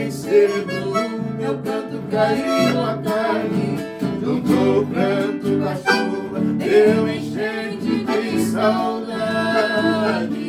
bem cedo, meu canto caiu a carne, juntou o pranto com a chuva, deu enchente de saudade.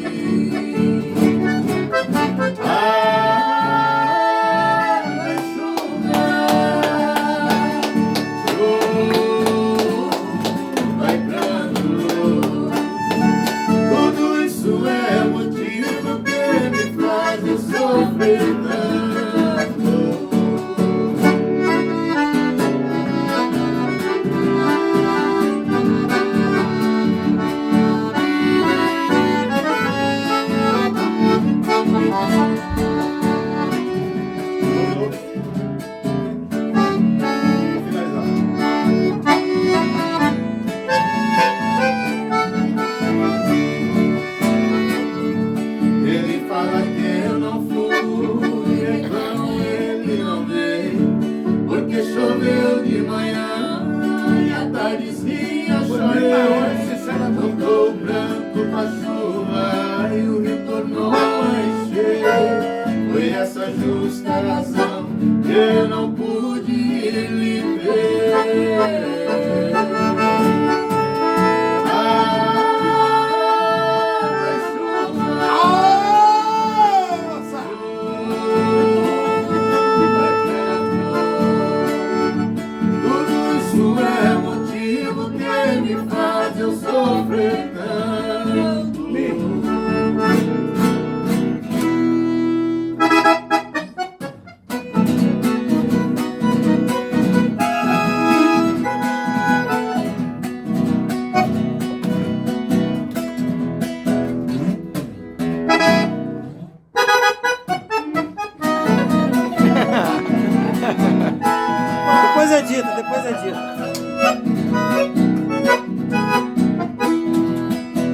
Depois é dito.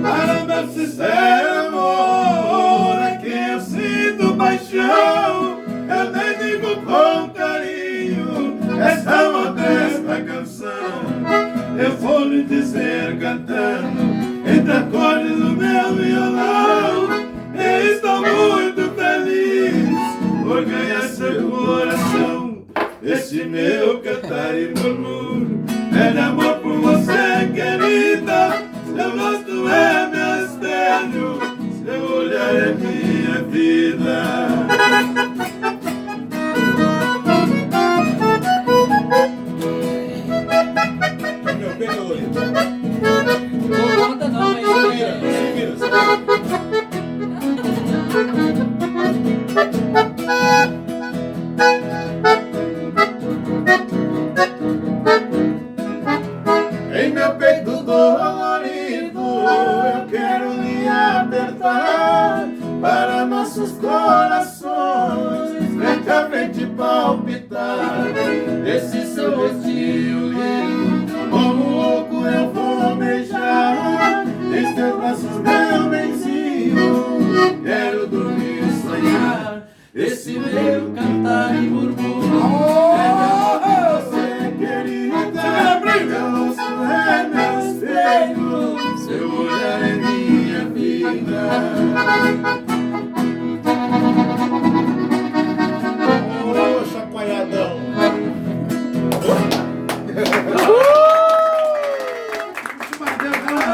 Para meu sincero amor, a quem eu sinto paixão, eu nem digo com carinho essa modesta canção. Eu vou lhe dizer cantando entre acordes do meu violão. Eu estou muito feliz por ganhar seu coração. Esse meu cantar e murmúrio é de amor por você, querida. Seu rosto é meu espelho, seu olhar é minha vida. Meu pelo. Não conta não, mas se vira. Em meu peito dolorido, eu quero lhe apertar, para nossos corações frente a frente palpitar. Esse seu rostinho lindo, como louco eu vou beijar. Em seus braços, meu benzinho, quero dormir e sonhar. Esse meu cantar e murmúrio é de amor por você, querida. Meu rosto é meu espelho, seu